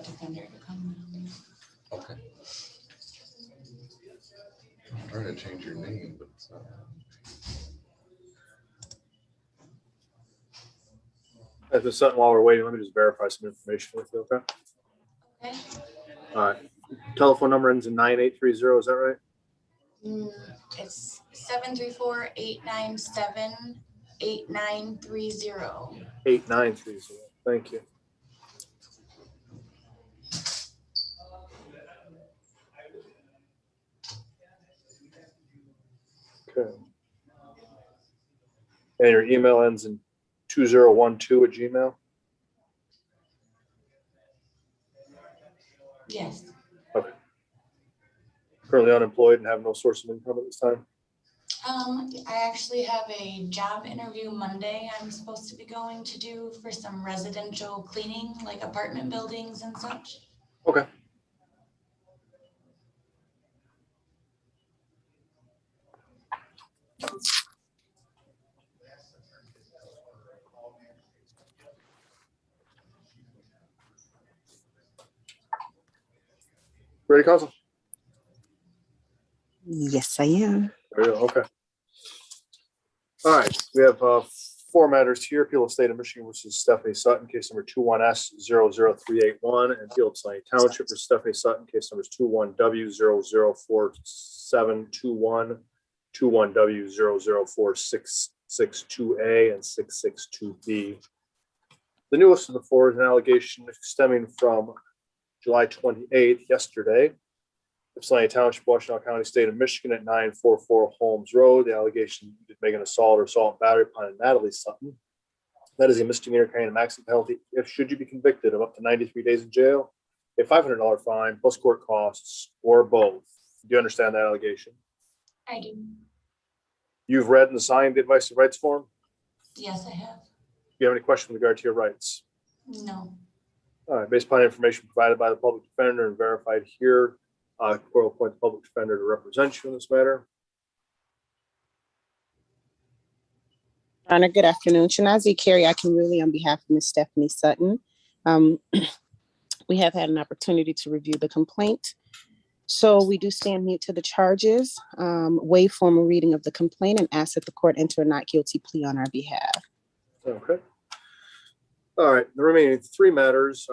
defender to come. Okay. I'm trying to change your name, but it's not. Ms. Sutton, while we're waiting, let me just verify some information with you, okay? Okay. All right. Telephone number ends in 9830, is that right? It's 734-897-8930. 8930, thank you. Okay. And your email ends in 2012 at Gmail? Yes. Okay. Currently unemployed and have no source of income at this time? I actually have a job interview Monday I'm supposed to be going to do for some residential cleaning, like apartment buildings and such. Okay. Ready, counsel? Yes, I am. There you go. Okay. All right. We have 4 matters here. Appeal of State of Michigan versus Stephanie Sutton, case number 21S00381, and appeal of Sonny Township versus Stephanie Sutton, case numbers 21W0047221, 21W0046662A, and 662B. The newest of the 4 is an allegation stemming from July 28th, yesterday, of Sonny Township, Washington County, State of Michigan at 944 Holmes Road. The allegation did make an assault or assault and battery upon Natalie Sutton. That is a misdemeanor carrying a maximum penalty if should you be convicted of up to 93 days in jail, a $500 fine plus court costs, or both. Do you understand that allegation? I do. You've read and signed the advice of rights form? Yes, I have. Do you have any questions with regard to your rights? No. All right, based upon information provided by the public defender and verified here, court will appoint the public defender to represent you in this matter. Honor, good afternoon. Shanazi Carey Akinruli on behalf of Ms. Stephanie Sutton. We have had an opportunity to review the complaint. So we do stand mute to the charges, waive formal reading of the complaint, and ask that the court enter a not guilty plea on our behalf. Okay. All right, the remaining 3 matters,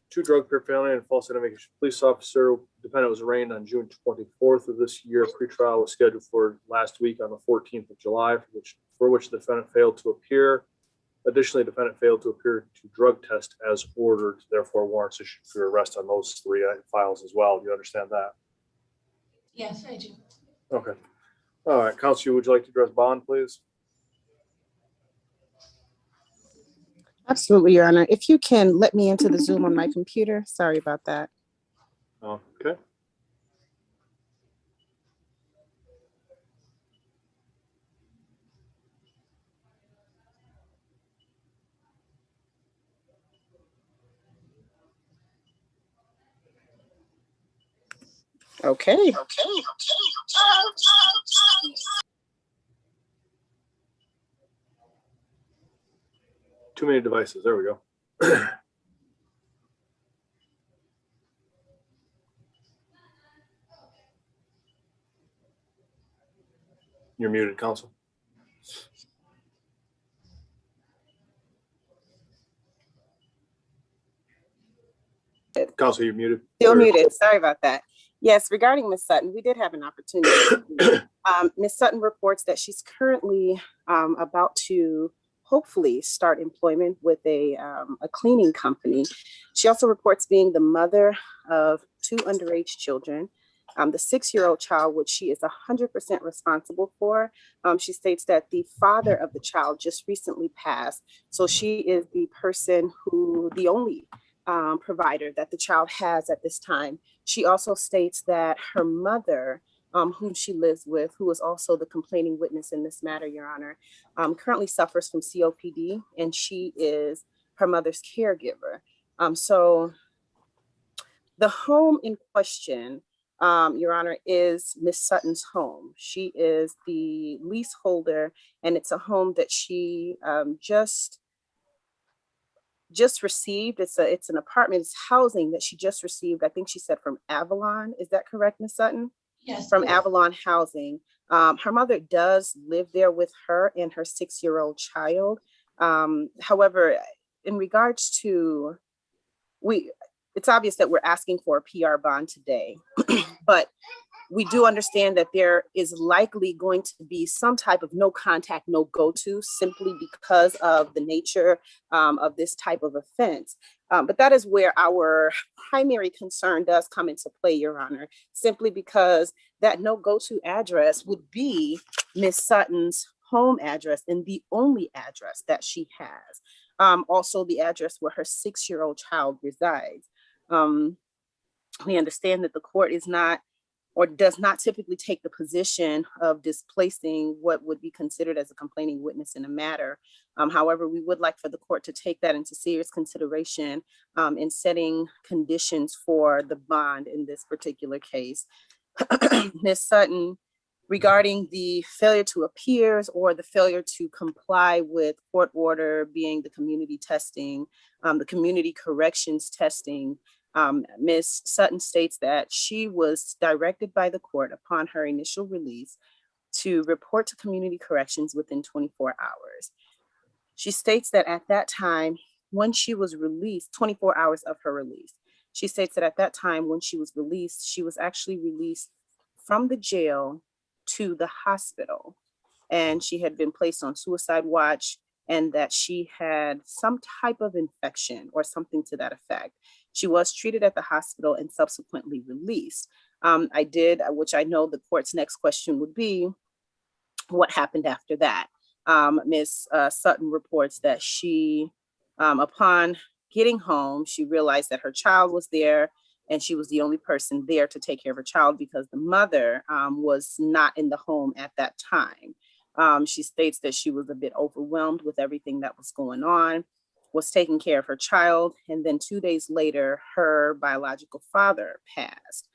2 drug paraphernalia and false identification police officer. Defendant was arraigned on June 24th of this year. Pretrial was scheduled for last week on the 14th of July, for which the defendant failed to appear. Additionally, the defendant failed to appear to drug test as ordered, therefore warrants issued for arrest on those 3 files as well. Do you understand that? Yes, I do. Okay. All right, counsel, would you like to address bond, please? Absolutely, Your Honor. If you can let me into the Zoom on my computer. Sorry about that. Okay. Okay. Too many devices. There we go. You're muted, counsel. Counsel, you're muted. Still muted. Sorry about that. Yes, regarding Ms. Sutton, we did have an opportunity. Ms. Sutton reports that she's currently about to hopefully start employment with a cleaning company. She also reports being the mother of 2 underage children. The 6-year-old child, which she is 100% responsible for. She states that the father of the child just recently passed. So she is the person the only provider that the child has at this time. She also states that her mother, whom she lives with, who is also the complaining witness in this matter, Your Honor, currently suffers from COPD, and she is her mother's caregiver. So the home in question, Your Honor, is Miss Sutton's home. She is the leaseholder, and it's a home that she just just received. It's an apartment, it's housing that she just received. I think she said from Avalon. Is that correct, Ms. Sutton? Yes. From Avalon Housing. Her mother does live there with her and her 6-year-old child. However, in regards to, it's obvious that we're asking for a PR bond today, but we do understand that there is likely going to be some type of no contact, no go to, simply because of the nature of this type of offense. But that is where our primary concern does come into play, Your Honor, simply because that no go to address would be Ms. Sutton's home address and the only address that she has. Also the address where her 6-year-old child resides. We understand that the court is not or does not typically take the position of displacing what would be considered as a complaining witness in a matter. However, we would like for the court to take that into serious consideration in setting conditions for the bond in this particular case. Ms. Sutton, regarding the failure to appear or the failure to comply with court order being the community testing, the community corrections testing, Ms. Sutton states that she was directed by the court upon her initial release to report to community corrections within 24 hours. She states that at that time, when she was released, 24 hours of her release, she states that at that time when she was released, she was actually released from the jail to the hospital, and she had been placed on suicide watch, and that she had some type of infection or something to that effect. She was treated at the hospital and subsequently released. Which I know the court's next question would be, what happened after that? Ms. Sutton reports that she, upon getting home, she realized that her child was there and she was the only person there to take care of her child because the mother was not in the home at that time. She states that she was a bit overwhelmed with everything that was going on, was taking care of her child, and then 2 days later, her biological father passed.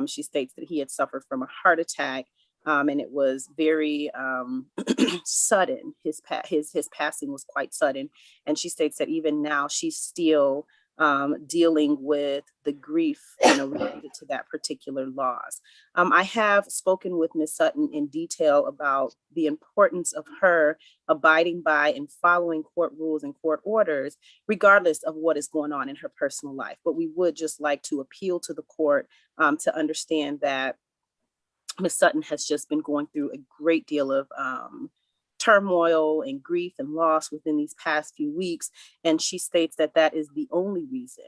She states that he had suffered from a heart attack, and it was very sudden. His passing was quite sudden, and she states that even now she's still dealing with the grief, related to that particular loss. I have spoken with Ms. Sutton in detail about the importance of her abiding by and following court rules and court orders, regardless of what is going on in her personal life. But we would just like to appeal to the court to understand that Ms. Sutton has just been going through a great deal of turmoil and grief and loss within these past few weeks. And she states that that is the only reason.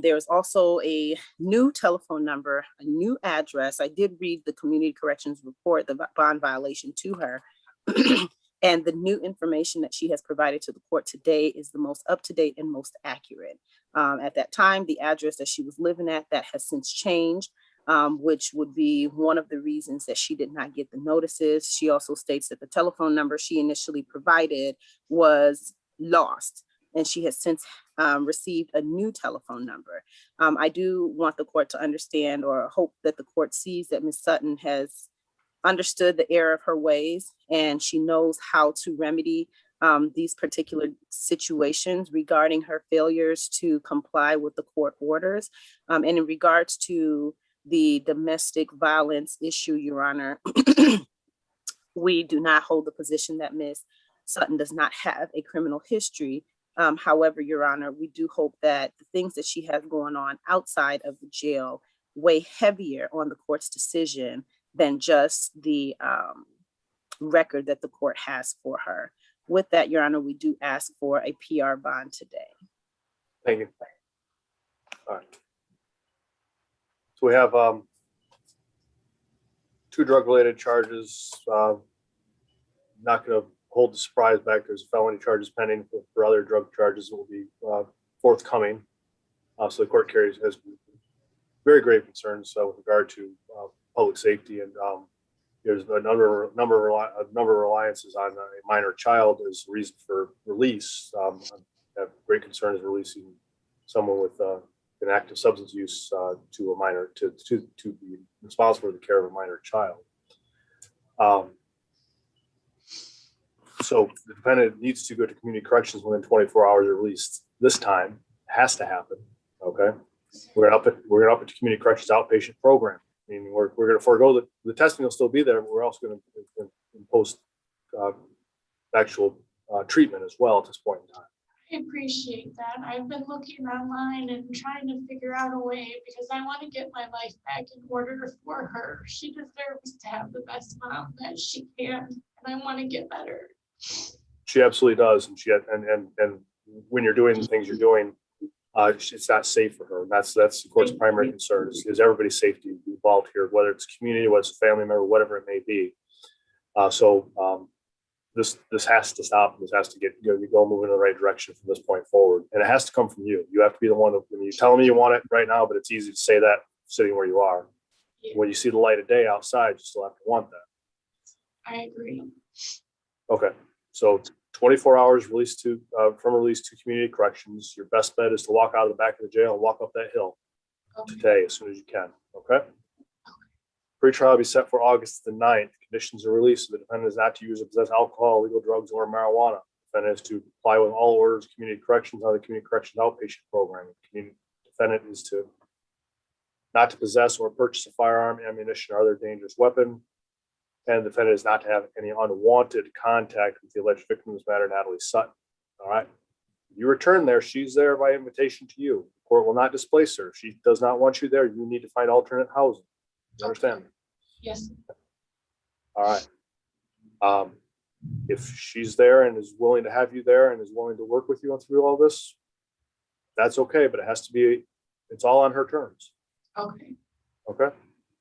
There's also a new telephone number, a new address. I did read the community corrections report, the bond violation to her. And the new information that she has provided to the court today is the most up-to-date and most accurate. At that time, the address that she was living at, that has since changed. Which would be one of the reasons that she did not get the notices. She also states that the telephone number she initially provided was lost, and she has since received a new telephone number. I do want the court to understand, or hope that the court sees, that Ms. Sutton has understood the error of her ways, and she knows how to remedy these particular situations regarding her failures to comply with the court orders. And in regards to the domestic violence issue, Your Honor, we do not hold the position that Ms. Sutton does not have a criminal history. However, Your Honor, we do hope that the things that she has going on outside of the jail weigh heavier on the court's decision than just the record that the court has for her. With that, Your Honor, we do ask for a PR bond today. Thank you. All right. So we have 2 drug-related charges. Not going to hold the surprise back. There's felony charges pending for other drug charges that will be forthcoming. So the court has very grave concerns with regard to public safety, and there's a number of reliances on a minor child as reason for release. I have great concerns releasing someone with an active substance use to a minor to be responsible for the care of a minor child. So the defendant needs to go to community corrections within 24 hours of release. this time has to happen. Okay. We're gonna up it to community corrections outpatient program. Meaning we're going to forego the testing will still be there, but we're also going to impose actual treatment as well at this point in time. I appreciate that. I've been looking online and trying to figure out a way because I want to get my life back in order for her. She deserves to have the best mom that she can, and I want to get better. She absolutely does, and when you're doing the things you're doing, it's not safe for her. And that's of course the primary concern is everybody's safety involved here, whether it's community, whether it's a family member, whatever it may be. This has to stop. This has to go moving in the right direction from this point forward, and it has to come from you. You have to be the one that, when you're telling me you want it right now, but it's easy to say that sitting where you are. Yeah. When you see the light of day outside, you still have to want that. I agree. Okay, so 24 hours from release to community corrections. Your best bet is to walk out of the back of the jail and walk up that hill today as soon as you can. Okay. Pre-trial will be set for August the 9th. Conditions are released. So the defendant is not to use or possess alcohol, illegal drugs, or marijuana. The defendant is to comply with all orders of community corrections on the community corrections outpatient program. The defendant is to not to possess or purchase a firearm, ammunition, or other dangerous weapon. And the defendant is not to have any unwanted contact with the alleged victim of this matter, Natalie Sutton. All right. You return there. She's there by invitation to you. The court will not displace her. If she does not want you there, you need to find alternate housing. You understand? Yes. All right. If she's there and is willing to have you there and is willing to work with you through all this, that's okay, but it has to be, it's all on her terms. Okay. Okay.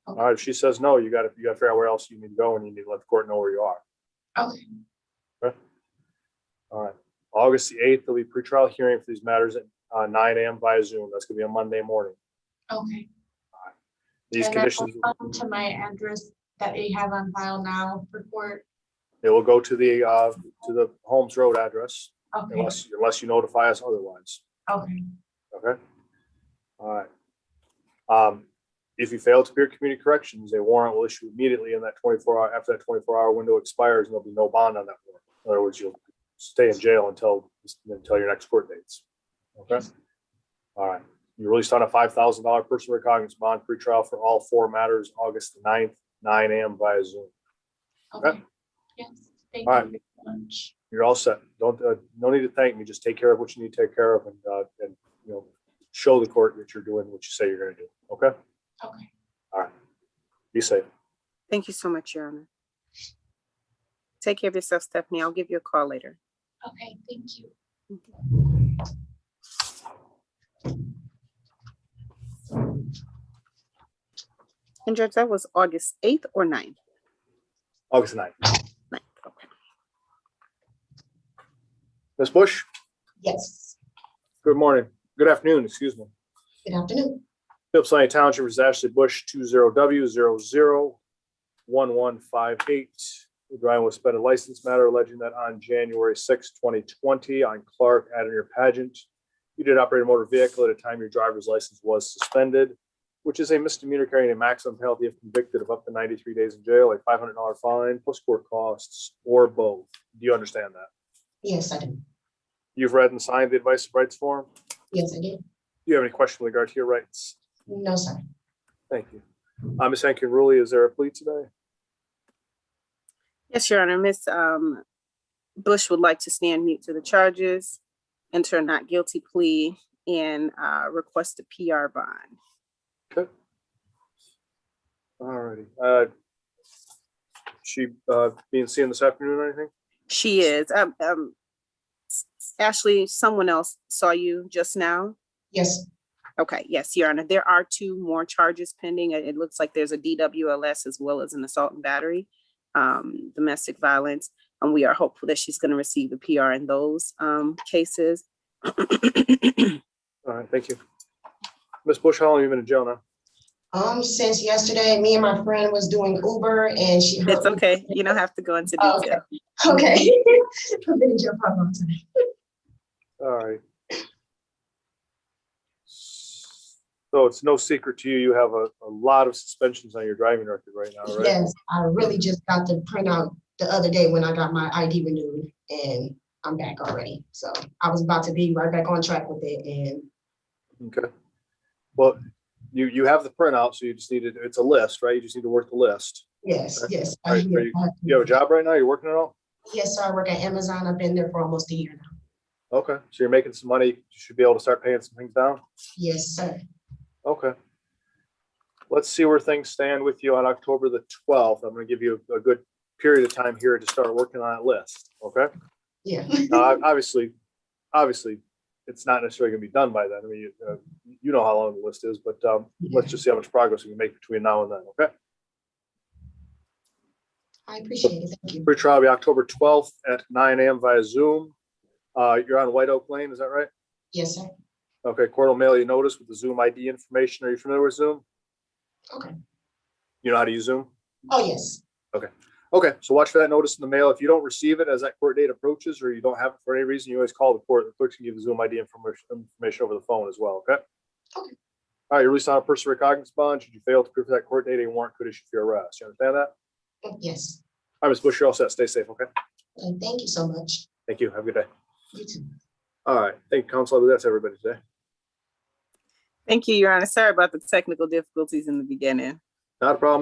All right. If she says no, you got to figure out where else you need to go, and you need to let the court know where you are. Okay. Okay. All right. August the 8th, there'll be pretrial hearing for these matters at 9 a.m. via Zoom. That's going to be on Monday morning. Okay. These and conditions. Come to my address that they have on file now for court. It will go to the Holmes Road address, Okay. unless you notify us otherwise. Okay. Okay. All right. If you fail to appear at community corrections, a warrant will issue immediately in that 24-hour, after that 24-hour window expires, and there'll be no bond on that warrant. In other words, you'll stay in jail until your next court dates. Okay. All right. You're released on a $5,000 personal recognizance bond pretrial for all 4 matters, August the 9th, 9 a.m. via Zoom. Okay. Yes. Thank All you right. very much. You're all set. No need to thank me. Just take care of what you need to take care of, and show the court that you're doing what you say you're going to do. Okay. Okay. All right. Be safe. Thank you so much, Your Honor. Take care of yourself, Stephanie. I'll give you a call later. Okay. Thank you. And Judge, that was August 8th or 9th? August 9th. 9th. Okay. Ms. Bush, Yes, good morning. Good afternoon, excuse me. good afternoon. Ypsilanti Township is Ashley Bush, 20W001158. The driver was suspended license matter alleging that on January 6, 2020, on Clark Adenir Pageant, you did operate a motor vehicle at a time your driver's license was suspended, which is a misdemeanor carrying a maximum penalty if convicted of up to 93 days in jail, a $500 fine plus court costs, or both. Do you understand that? Yes, I do. You've read and signed the advice of rights form. Yes, I did. Do you have any question with regard to your rights? No, sir. Thank you. Ms. Hankin-Rulli, is there a plea today? Yes, Your Honor. Ms. Bush would like to stand mute to the charges, enter a not guilty plea, and request a PR bond. Okay. All righty. She being seen this afternoon or anything? She is. Ashley, someone else saw you just now? Yes, Okay, yes, Your Honor. There are 2 more charges pending. It looks like there's a DWLS as well as an assault and battery, domestic violence. And we are hopeful that she's going to receive a PR in those cases. All right, thank you. Ms. Bush, how long have you been in jail now? since yesterday, me and my friend was doing Uber and she. It's okay. You don't have to go into Oh, detail. Okay. I've been in jail for a long time. All right. So it's no secret to you, you have a lot of suspensions on your driving record right now, right? Yes, I really just got the printout the other day when I got my ID renewed, and I'm back already. So I was about to be right back on track with it, and Okay. Well, you have the printout, so you just need to, it's a list, right? You just need to work the list. yes, Okay. yes. Are you have a job right now? You're working it all? Yes, sir. I work at Amazon. I've been there for almost a year now. Okay, so you're making some money. You should be able to start paying some things down. Yes, sir. Okay. Let's see where things stand with you on October the 12th. I'm gonna give you a good period of time here to start working on that list, okay? Yeah. Now, obviously, it's not necessarily gonna be done by then. I mean, you know how long the list is, but let's just see how much progress we can make between now and then, okay? I appreciate it. Thank you. Pre-trial will be October 12th at 9 a.m. via Zoom. You're on White Oak Lane, is that right? Yes, sir. Okay, court will mail you notice with the Zoom ID information. Are you familiar with Zoom? Okay. You know how to use Zoom? Oh, yes. Okay, so watch for that notice in the mail. If you don't receive it as that court date approaches, or you don't have it for any reason, you always call the court. The clerk can give you the Zoom ID information over the phone as well, okay? Okay. All right, you're released on a personal recognizance bond. Should you fail to prove that court date, a warrant could issue for your arrest. You understand that? Yes. All right, Ms. Bush, you're all set. Stay safe, okay? And thank you so much. Thank you. Have a good day. You too. All right, thank you, counsel. I believe that's everybody today. Thank you, Your Honor. Sorry about the technical difficulties in the beginning. Not a problem.